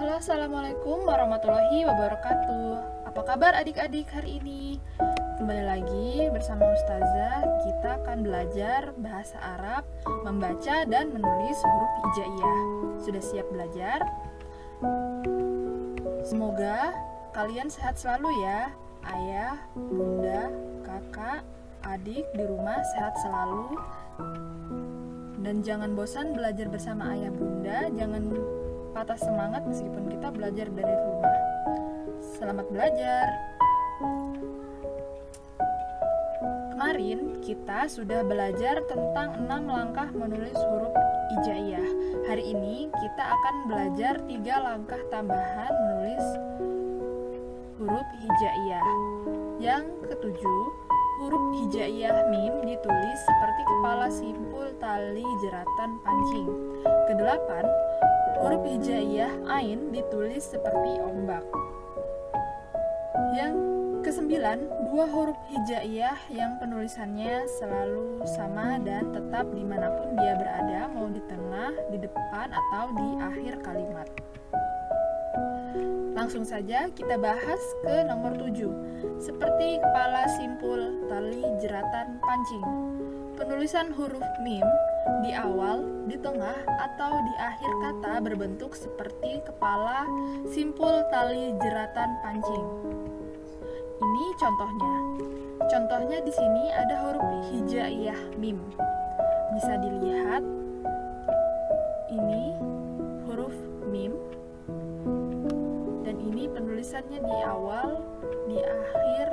Halo, assalamualaikum warahmatullahi wabarakatuh. Apa kabar adik-adik hari ini? Kembali lagi bersama Ustazah. Kita akan belajar bahasa Arab, membaca dan menulis huruf hijaiyah. Sudah siap belajar? Semoga kalian sehat selalu ya. Ayah, bunda, kakak, adik di rumah sehat selalu. Dan jangan bosan belajar bersama ayah bunda. Jangan patah semangat meskipun kita belajar dari rumah. Selamat belajar. Kemarin kita sudah belajar tentang 6 langkah menulis huruf hijaiyah. Hari ini kita akan belajar 3 langkah tambahan menulis huruf hijaiyah. Yang ketujuh, huruf hijaiyah mim ditulis seperti kepala simpul tali jeratan pancing. Kedelapan, huruf hijaiyah ain ditulis seperti ombak. Yang kesembilan, dua huruf hijaiyah yang penulisannya selalu sama dan tetap dimanapun dia berada, mau di tengah, di depan, atau di akhir kalimat. Langsung saja kita bahas ke nomor 7. Seperti kepala simpul tali jeratan pancing. Penulisan huruf mim di awal, di tengah, atau di akhir kata berbentuk seperti kepala simpul tali jeratan pancing. Ini contohnya. Contohnya di sini ada huruf hijaiyah mim. Bisa dilihat. Ini huruf mim. Dan ini penulisannya di awal, di akhir,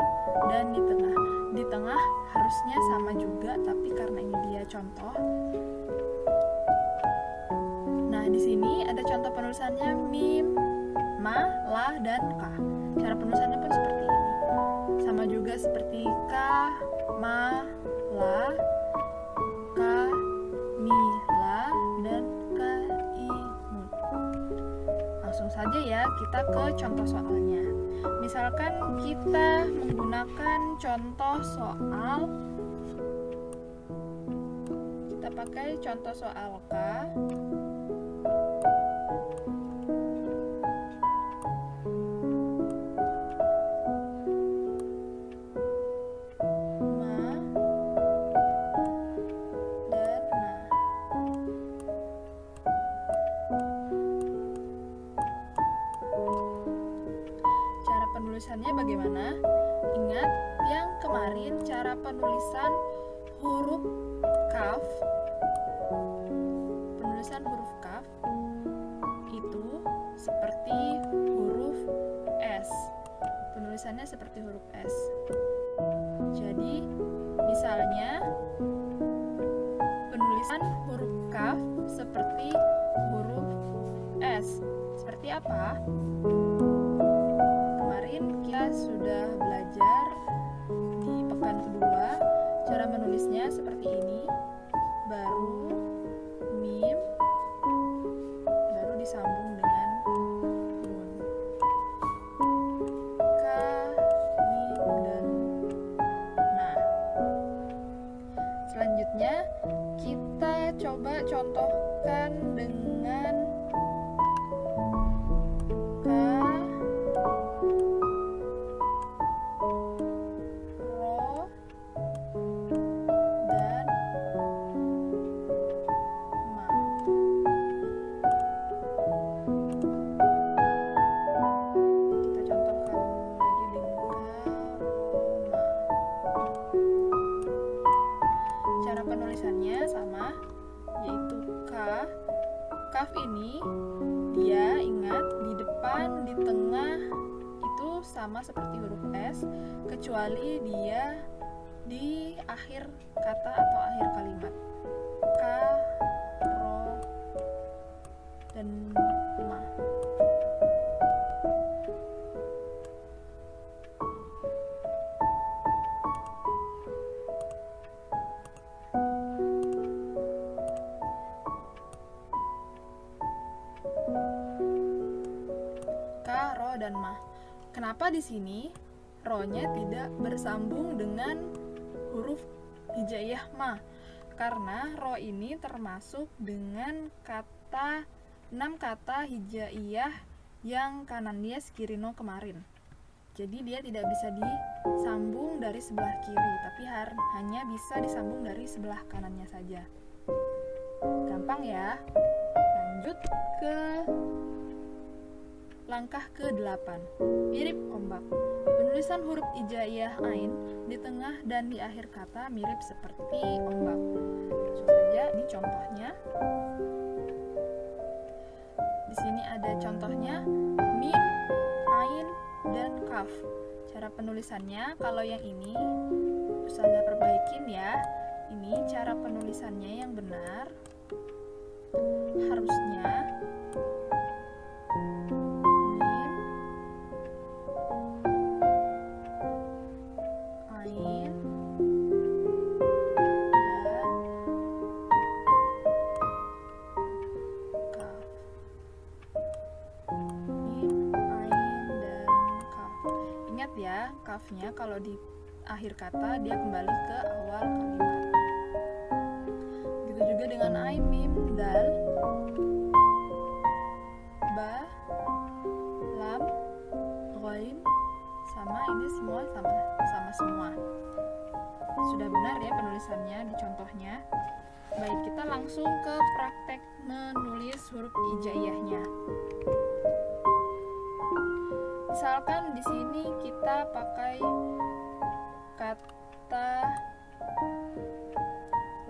dan di tengah. Di tengah harusnya sama juga, tapi karena ini dia contoh. Nah, di sini ada contoh penulisannya mim, ma, la, dan ka. Cara penulisannya pun seperti ini. Sama juga seperti ka, ma, la, ka, mi, la, dan ka, i, mu. Langsung saja ya kita ke contoh soalnya. Misalkan kita menggunakan contoh soal, kita pakai contoh soal K. Ma dan na. Cara penulisannya bagaimana? Ingat yang kemarin cara penulisan huruf kaf. Penulisan huruf kaf itu seperti huruf S. Penulisannya seperti huruf S. Jadi, misalnya penulisan huruf kaf seperti huruf S. Seperti apa? Kemarin kita sudah belajar di pekan kedua cara menulisnya seperti ini. Baru mim, baru disambung dengan nun. Ka, mim, dan na. Selanjutnya kita coba contohkan dengan ka, ro, dan ma. Kita contohkan lagi dengan ka, ro, ma. Cara penulisannya sama, yaitu ka. Kaf ini dia ingat di depan, di tengah itu sama seperti huruf S, kecuali dia di akhir kata atau akhir kalimat. Ka, ro, dan ma. Ka, ro, dan ma. Kenapa di sini ro-nya tidak bersambung dengan huruf hijaiyah ma? Karena ro ini termasuk dengan kata 6 kata hijaiyah yang kanan dia sekiri no kemarin. Jadi dia tidak bisa disambung dari sebelah kiri, tapi hanya bisa disambung dari sebelah kanannya saja. Gampang ya. Lanjut ke langkah ke-8. Mirip ombak. Penulisan huruf hijaiyah ain di tengah dan di akhir kata mirip seperti ombak. Langsung saja, ini contohnya. Di sini ada contohnya mim, ain, dan kaf. Cara penulisannya, kalau yang ini Ustazah perbaikin ya. Ini cara penulisannya yang benar. Harusnya mim, ain, dan kaf. Mim, ain, dan kaf. Ingat ya, kafnya kalau di akhir kata dia kembali ke awal kalimat. Begitu juga dengan ain, mim, dal, ba, lam, ghain, sama ini semua sama semua. Sudah benar ya penulisannya di contohnya. Baik, kita langsung ke praktek menulis huruf hijaiyahnya. Misalkan di sini kita pakai kata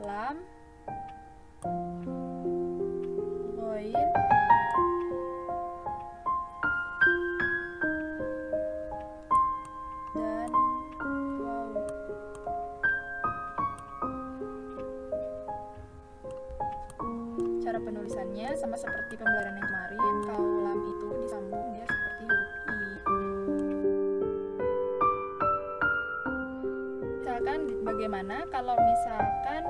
lam, ghain, dan waw. Cara penulisannya sama seperti pembelajaran yang kemarin. Kalau lam itu disambung dia seperti huruf i. Misalkan bagaimana kalau misalkan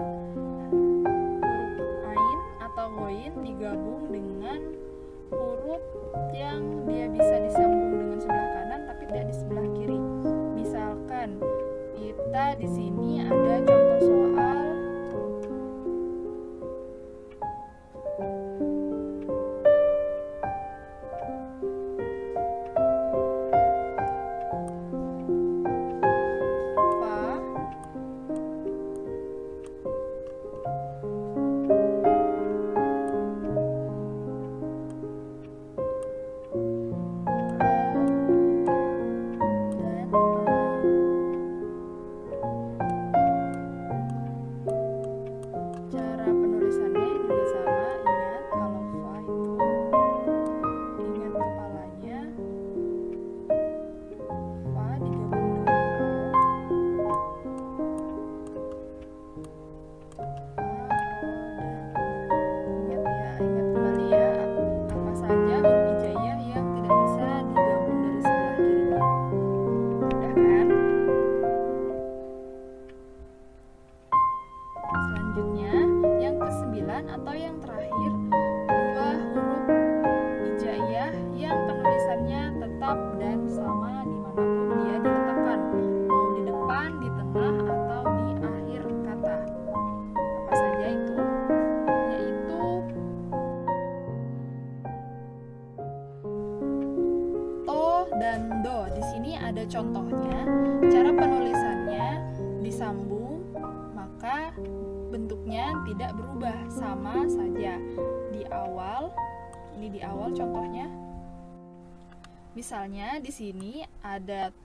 huruf ain atau ghain digabung dengan huruf yang dia bisa disambung dengan sebelah kanan tapi tidak di sebelah kiri. Misalkan kita di sini ada contoh soal atau yang terakhir, dua huruf hijaiyah yang penulisannya tetap dan sama dimanapun dia diletakkan, mau di depan, di tengah, atau di akhir kata. Apa saja itu? Yaitu to dan do. Di sini ada contohnya. Cara penulisannya disambung, maka bentuknya tidak berubah, sama saja di awal. Ini di awal contohnya. Misalnya di sini ada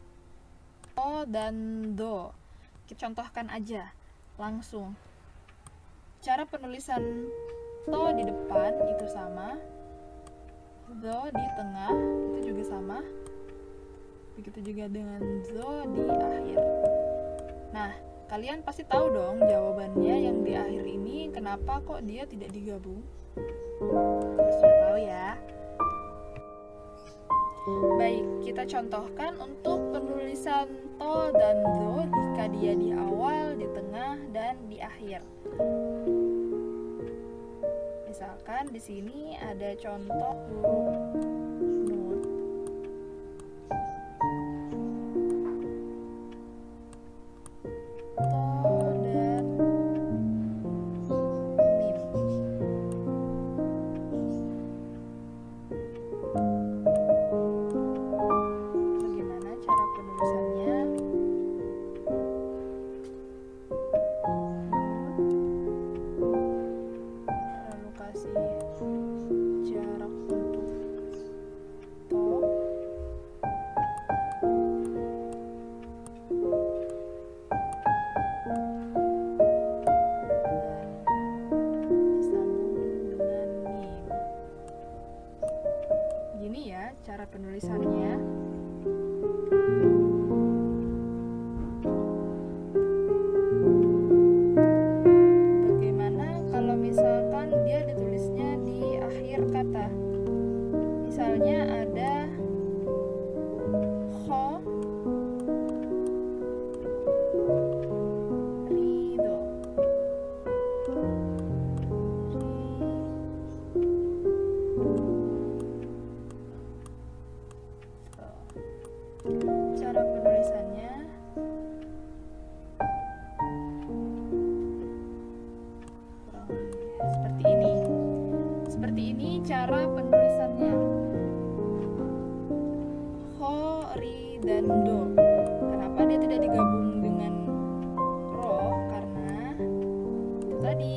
to dan do. Kita contohkan aja langsung. Cara penulisan to di depan itu sama, do di tengah itu juga sama. Begitu juga dengan do di akhir. Nah, kalian pasti tahu dong jawabannya yang di akhir ini kenapa kok dia tidak digabung. Sudah tahu ya. Baik, kita contohkan untuk penulisan to dan do jika dia di awal, di tengah, dan di akhir. Misalkan di sini ada contoh huruf nun. ini ya cara penulisannya. Bagaimana kalau misalkan dia ditulisnya di akhir kata? Misalnya ada ho, rido, cara penulisannya seperti ini. Seperti ini cara penulisannya. Ho, ri, dan do. Kenapa dia tidak digabung dengan ro? Karena itu tadi,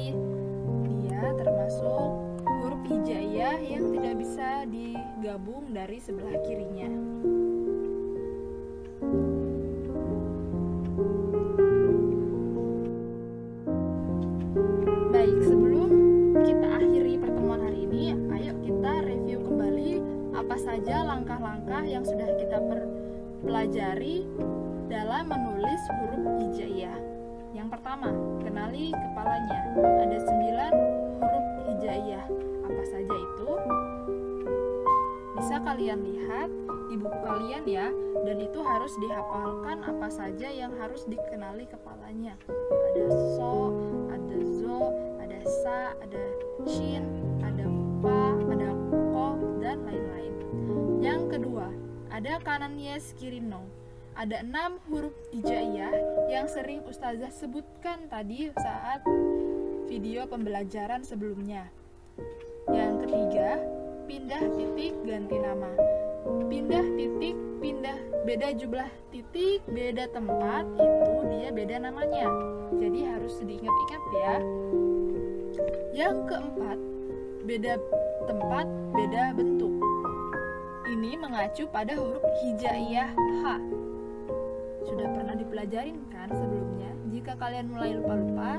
dia termasuk huruf hijaiyah yang tidak bisa digabung dari sebelah kirinya. Baik, sebelum kita akhiri pertemuan hari ini, ayo kita review kembali apa saja langkah-langkah yang sudah kita pelajari dalam menulis huruf hijaiyah. Yang pertama, kenali kepalanya. Ada 9 huruf hijaiyah. Apa saja itu? Bisa kalian lihat di buku kalian ya, dan itu harus dihafalkan apa saja yang harus dikenali kepalanya. Ada so, ada zo, ada sa, ada shin, ada fa, ada ko, dan lain-lain. Yang kedua, ada kanan yes, kiri no. Ada 6 huruf hijaiyah yang sering Ustazah sebutkan tadi saat video pembelajaran sebelumnya. Yang ketiga, pindah titik ganti nama. Pindah titik, pindah beda jumlah titik, beda tempat, itu dia beda namanya. Jadi harus diingat-ingat ya. Yang keempat, beda tempat, beda bentuk. Ini mengacu pada huruf hijaiyah H. Sudah pernah dipelajarin kan sebelumnya? Jika kalian mulai lupa-lupa,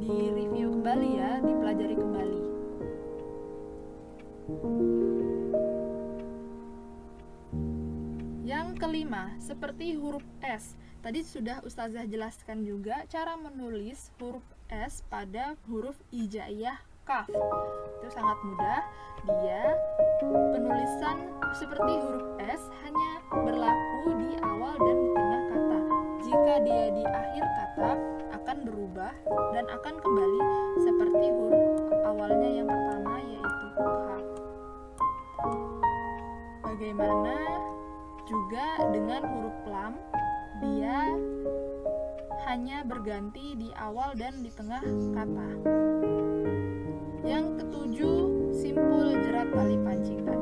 di-review kembali ya, dipelajari kembali. Yang kelima, seperti huruf S. Tadi sudah Ustazah jelaskan juga cara menulis huruf S pada huruf hijaiyah kaf. Itu sangat mudah. Dia penulisan seperti huruf S hanya berlaku di awal dan di tengah kata. Jika dia di akhir kata akan berubah dan akan kembali seperti huruf awalnya yang pertama, yaitu kaf. Bagaimana juga dengan huruf lam, dia hanya berganti di awal dan di tengah kata. Yang ketujuh, simpul jerat tali pancing tadi.